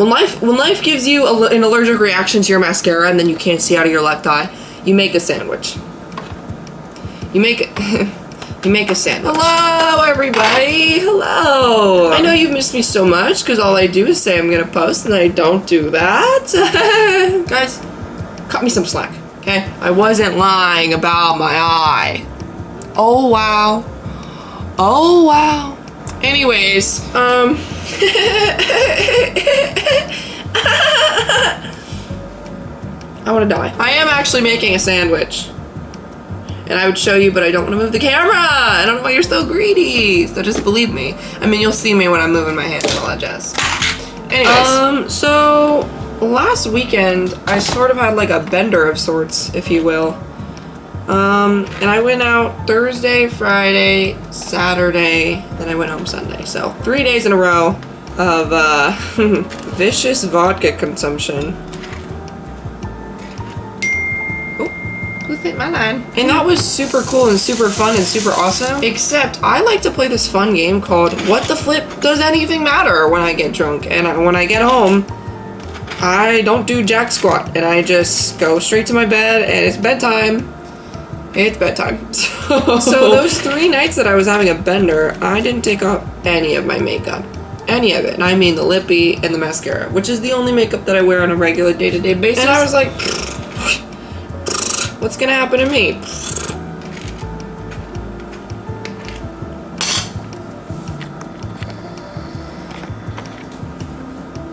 When life gives you an allergic reaction to your mascara and then you can't see out of your left eye, you make a sandwich. You make a sandwich. Hello, everybody. Hello. I know you've missed me so much because all I do is say I'm gonna post and I don't do that. Guys, cut me some slack, okay? I wasn't lying about my eye. Oh, wow. Oh, wow. Anyways, I want to die. I am actually making a sandwich. And I would show you, but I don't want to move the camera. I don't know why you're so greedy. So just believe me. I mean, you'll see me when I'm moving my hands and all that jazz. Anyways. So last weekend, I sort of had like a bender of sorts, if you will. And I went out Thursday, Friday, Saturday, then I went home Sunday. So 3 days in a row of vicious vodka consumption. Who hit my line? And that was super cool and super fun and super awesome. Except I like to play this fun game called What the Flip Does Anything Matter when I get drunk. And when I get home, I don't do jack squat. And I just go straight to my bed and it's bedtime. It's bedtime. So those 3 nights that I was having a bender, I didn't take off any of my makeup. Any of it. And I mean the lippy and the mascara, which is the only makeup that I wear on a regular day-to-day basis. And I was like, what's gonna happen to me?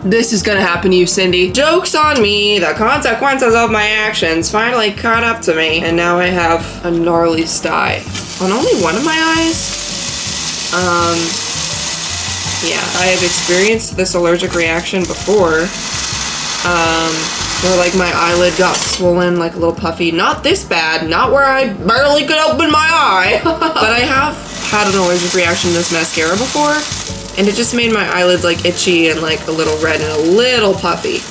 This is gonna happen to you, Cindy. Joke's on me. The consequences of my actions finally caught up to me. And now I have a gnarly sty on only one of my eyes. Yeah, I have experienced this allergic reaction before. Where like my eyelid got swollen, like a little puffy. Not this bad, not where I barely could open my eye. But I have had an allergic reaction to this mascara before. And it just made my eyelids like itchy and like a little red and a little puffy.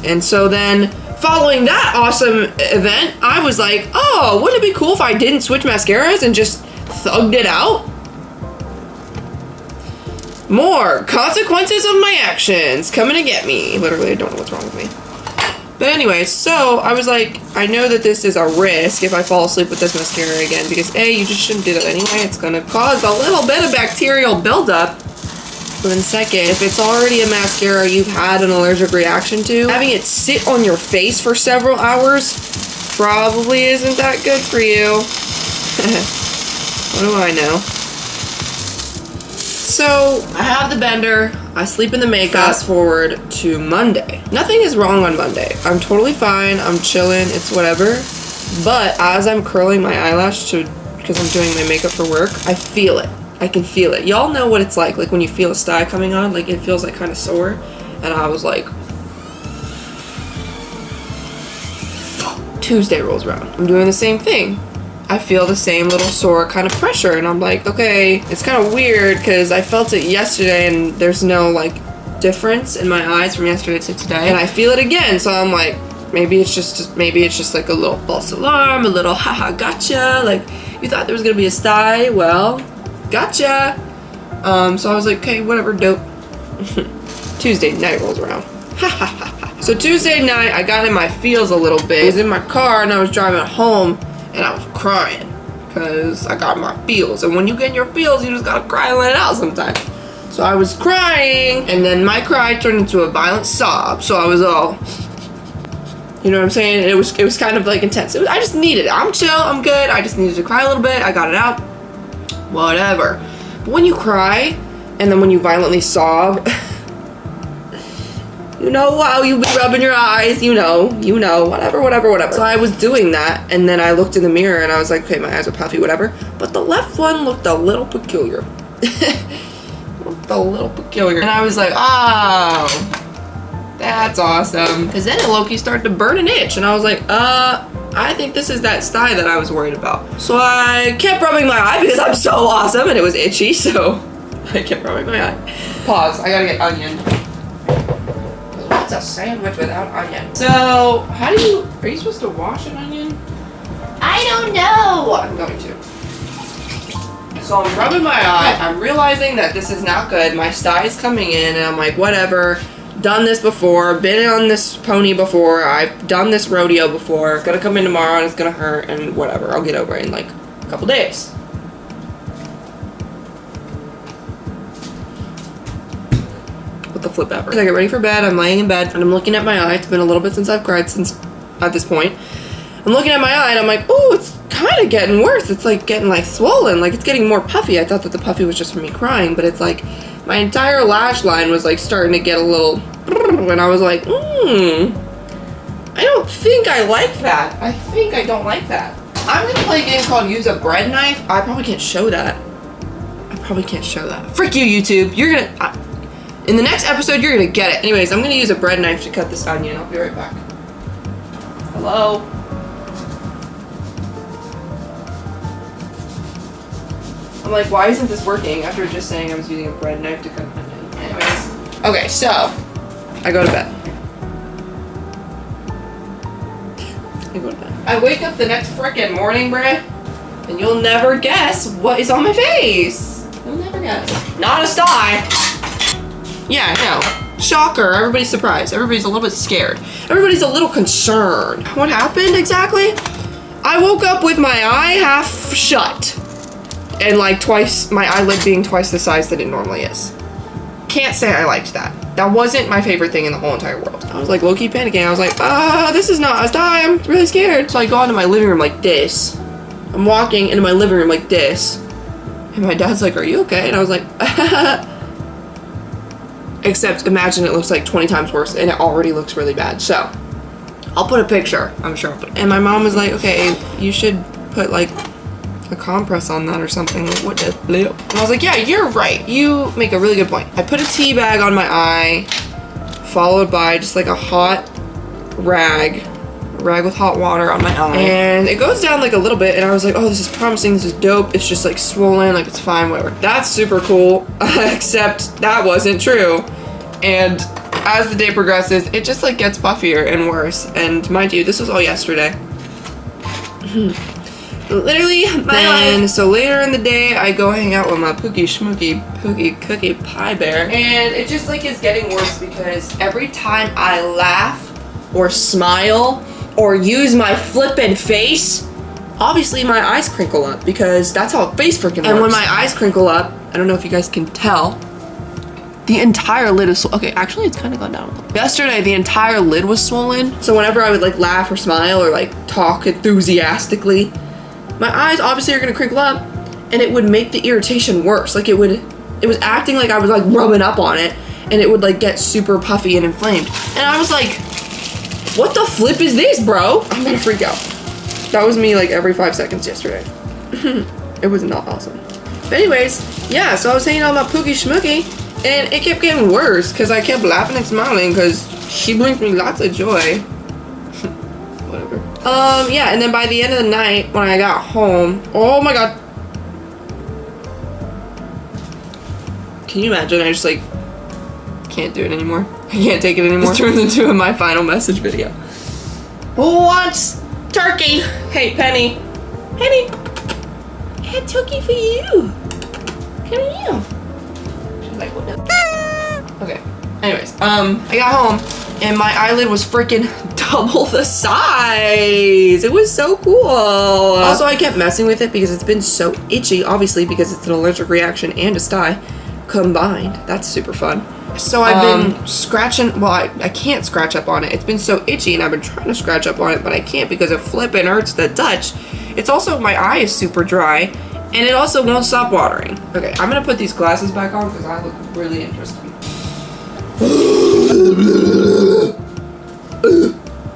And so then, following that awesome event, I was like, oh, wouldn't it be cool if I didn't switch mascaras and just thugged it out? More consequences of my actions coming to get me. Literally, I don't know what's wrong with me. But anyway, so I was like, I know that this is a risk if I fall asleep with this mascara again, because A, you just shouldn't do that anyway. It's gonna cause a little bit of bacterial buildup. But then second, if it's already a mascara you've had an allergic reaction to, having it sit on your face for several hours probably isn't that good for you. What do I know? So, I have the bender, I sleep in the makeup. Fast forward to Monday. Nothing is wrong on Monday. I'm totally fine, I'm chilling, it's whatever. But as I'm curling my eyelash because I'm doing my makeup for work, I feel it. I can feel it. Y'all know what it's like when you feel a sty coming on, like it feels like kind of sore. And I was like, Tuesday rolls around. I'm doing the same thing. I feel the same little sore kind of pressure. And I'm like, okay, it's kind of weird because I felt it yesterday and there's no like difference in my eyes from yesterday to today. And I feel it again. So I'm like, maybe it's just like a little false alarm, a little haha gotcha. Like you thought there was going to be a sty. Well, gotcha. So I was like, okay, whatever, dope. Tuesday night rolls around. So Tuesday night, I got in my feels a little bit. I was in my car and I was driving home and I was crying because I got my feels. And when you get in your feels, you just gotta cry and let it out sometimes. So I was crying and then my cry turned into a violent sob. So I was all, you know what I'm saying? It was kind of like intense. I just needed it. I'm chill, I'm good. I just needed to cry a little bit. I got it out. Whatever. But when you cry, and then when you violently sob, you know how you be rubbing your eyes, you know, whatever. So I was doing that, and then I looked in the mirror, and I was like, okay, my eyes are puffy, whatever. But the left one looked a little peculiar. And I was like, oh, that's awesome. Because then it low-key started to burn and itch, and I was like, I think this is that sty that I was worried about. So I kept rubbing my eye because I'm so awesome and it was itchy, so I kept rubbing my eye. Pause, I gotta get onion. What's a sandwich without onion? So, are you supposed to wash an onion? I don't know. I'm going to. So I'm rubbing my eye, I'm realizing that this is not good. My sty is coming in and I'm like, whatever. done this before, been on this pony before, I've done this rodeo before. It's gonna come in tomorrow and it's gonna hurt and whatever. I'll get over it in like a couple days. What the flip ever. I get ready for bed, I'm laying in bed and I'm looking at my eye. It's been a little bit since I've cried since at this point. I'm looking at my eye and I'm like, oh, it's kind of getting worse. It's like getting like swollen, like it's getting more puffy. I thought that the puffy was just from me crying, but it's like my entire lash line was like starting to get a little, and I was like, I don't think I like that. I think I don't like that. I'm gonna play a game called Use a Bread Knife. I probably can't show that. Frick you, YouTube. You're gonna, in the next episode, you're gonna get it. Anyways, I'm gonna use a bread knife to cut this onion. I'll be right back. Hello? I'm like, why isn't this working after just saying I was using a bread knife to cut onion? Anyways. Okay, so I go to bed. I wake up the next frickin' morning, bruh, and you'll never guess what is on my face. You'll never guess. Not a sty. Yeah, I know. Shocker. Everybody's surprised. Everybody's a little bit scared. Everybody's a little concerned. What happened exactly? I woke up with my eye half shut. And like twice, my eyelid being twice the size that it normally is. Can't say I liked that. That wasn't my favorite thing in the whole entire world. I was like low-key panicking. I was like, this is not a sty. I'm really scared. So I go into my living room like this. I'm walking into my living room like this. And my dad's like, are you okay? And I was like, except imagine it looks like 20 times worse and it already looks really bad. So I'll put a picture. I'm sure I'll put it. And my mom was like, okay, you should put like a compress on that or something. Like, what the flip? And I was like, yeah, you're right. You make a really good point. I put a tea bag on my eye, followed by just like a hot rag with hot water on my eye. And it goes down like a little bit and I was like, oh, this is promising. This is dope. It's just like swollen, like it's fine, whatever. That's super cool, except that wasn't true. And as the day progresses, it just like gets puffier and worse. And mind you, this was all yesterday. Literally my life. So later in the day, I go hang out with my Pookie Cookie Pie Bear, and it just like is getting worse because every time I laugh or smile or use my flippin' face, obviously my eyes crinkle up because that's how a face freaking works. And when my eyes crinkle up, I don't know if you guys can tell, the entire lid is okay. Actually, it's kind of gone down a little. Yesterday, the entire lid was swollen. So whenever I would like laugh or smile or like talk enthusiastically, my eyes obviously are gonna crinkle up and it would make the irritation worse. Like it was acting like I was like rubbing up on it and it would like get super puffy and inflamed. And I was like, what the flip is this, bro? I'm gonna freak out. That was me like every 5 seconds yesterday. It was not awesome. But anyways, yeah, so I was hanging out with my Pookie Schmookie and it kept getting worse because I kept laughing and smiling because she brings me lots of joy. Whatever. Yeah, and then by the end of the night, when I got home, oh my god. Can you imagine? I just like, can't do it anymore. I can't take it anymore. This turns into my final message video. Who wants turkey? Hey, Penny. Penny. I had turkey for you. Come here. She's like, what the? Okay. Anyways, I got home and my eyelid was freaking double the size. It was so cool. Also, I kept messing with it because it's been so itchy, obviously because it's an allergic reaction and a sty combined. That's super fun. So I've been scratching, well, I can't scratch up on it. It's been so itchy and I've been trying to scratch up on it, but I can't because it flippin' hurts to touch. It's also, my eye is super dry and it also won't stop watering. Okay, I'm gonna put these glasses back on because I look really interesting.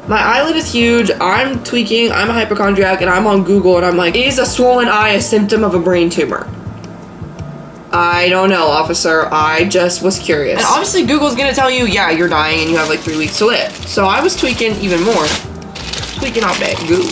My eyelid is huge, I'm tweaking, I'm a hypochondriac, and I'm on Google and I'm like, is a swollen eye a symptom of a brain tumor? I don't know, officer. I just was curious. And obviously Google's gonna tell you, yeah, you're dying and you have like 3 weeks to live. So I was tweaking even more. Tweaking out bad goo.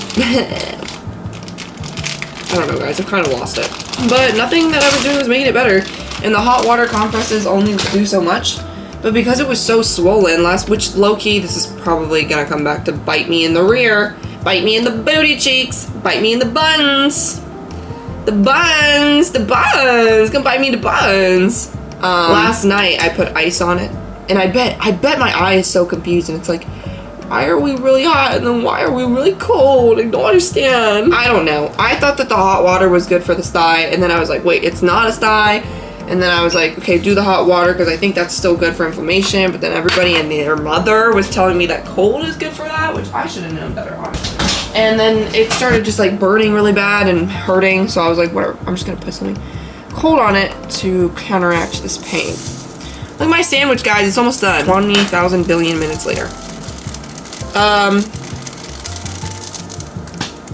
I don't know, guys. I've kind of lost it. But nothing that I was doing was making it better. And the hot water compresses only do so much. But because it was so swollen which low-key, this is probably gonna come back to bite me in the rear. Bite me in the booty cheeks. Bite me in the buns. The buns! Come bite me in the buns! Last night, I put ice on it. And I bet my eye is so confused, and it's like, why are we really hot and then why are we really cold? I don't understand. I don't know. I thought that the hot water was good for the sty, and then I was like, wait, it's not a sty. And then I was like, okay, do the hot water because I think that's still good for inflammation. But then everybody and their mother was telling me that cold is good for that, which I should have known better, honestly. And then it started just like burning really bad and hurting. So I was like, whatever, I'm just gonna put something cold on it to counteract this pain. Look at my sandwich, guys. It's almost done. 20,000 billion minutes later.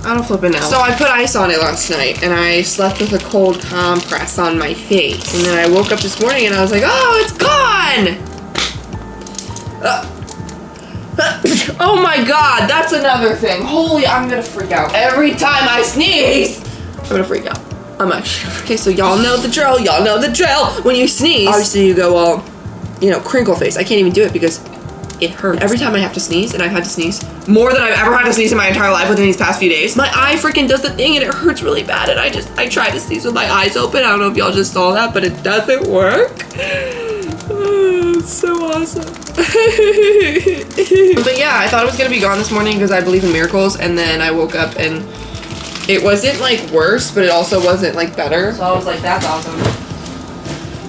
I don't flip it now. So I put ice on it last night, and I slept with a cold compress on my face. And then I woke up this morning, and I was like, oh, it's gone! Oh my god, that's another thing. Holy, I'm gonna freak out. Every time I sneeze, I'm gonna freak out. I'm actually, okay, so y'all know the drill. Y'all know the drill. When you sneeze, obviously you go all, crinkle face. I can't even do it because it hurts. Every time I have to sneeze, and I've had to sneeze more than I've ever had to sneeze in my entire life within these past few days, my eye freaking does the thing and it hurts really bad, and I tried to sneeze with my eyes open. I don't know if y'all just saw that, but it doesn't work. Oh, it's so awesome. But yeah, I thought it was gonna be gone this morning because I believe in miracles, and then I woke up and it wasn't like worse, but it also wasn't like better. So I was like, that's awesome.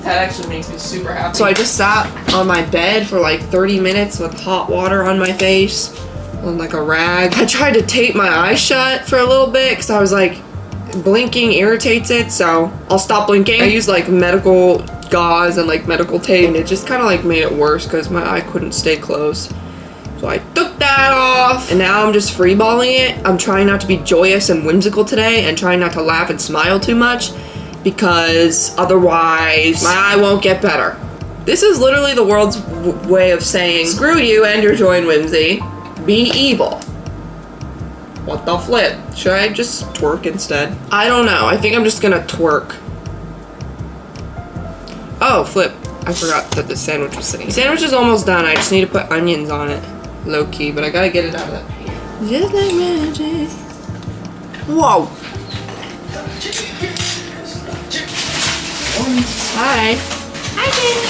That actually makes me super happy. So I just sat on my bed for like 30 minutes with hot water on my face on like a rag. I tried to tape my eyes shut for a little bit because I was like, blinking irritates it, so I'll stop blinking. I used like medical gauze and like medical tape, and it just kind of like made it worse because my eye couldn't stay closed. So I took that off, and now I'm just freeballing it. I'm trying not to be joyous and whimsical today, and trying not to laugh and smile too much, because otherwise my eye won't get better. This is literally the world's way of saying, screw you and your joy and whimsy. Be evil. What the flip? Should I just twerk instead? I don't know. I think I'm just gonna twerk. Oh, flip. I forgot that the sandwich was sitting. The sandwich is almost done. I just need to put onions on it. Low key, but I gotta get it out of that pan. Just like magic. Whoa. Hi. Hi, Penny.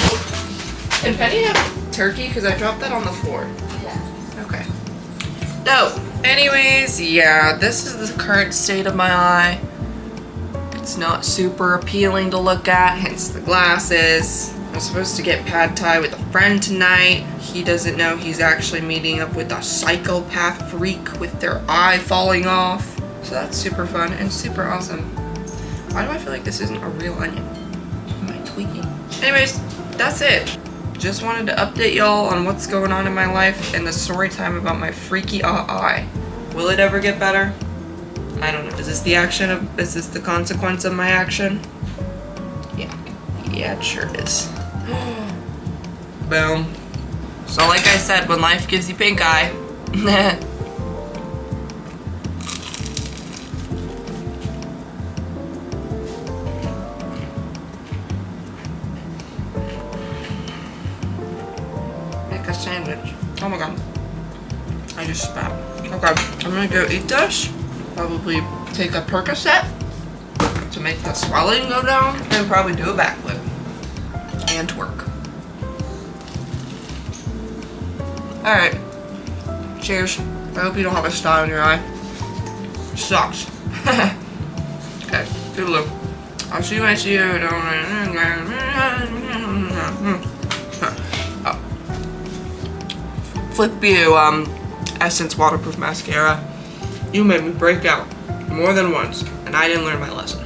Can Penny have turkey? Because I dropped that on the floor. Yeah. Okay. No. Anyways, yeah, this is the current state of my eye. It's not super appealing to look at, hence the glasses. I'm supposed to get pad thai with a friend tonight. He doesn't know he's actually meeting up with a psychopath freak with their eye falling off. So that's super fun and super awesome. Why do I feel like this isn't a real onion? Am I tweaking? Anyways, that's it. Just wanted to update y'all on what's going on in my life and the story time about my freaky eye. Will it ever get better? I don't know. Is this the consequence of my action? Yeah. Yeah, it sure is. Boom. So like I said, when life gives you pink eye, make a sandwich. Oh my god. I just spat. Okay, I'm gonna go eat this. Probably take a Percocet to make the swelling go down, and probably do a backflip and twerk. Alright. Cheers. I hope you don't have a star in your eye. Sucks. Okay, toodaloo. I'll see you when I see you. Flip you, Essence Waterproof Mascara. You made me break out more than once, and I didn't learn my lesson.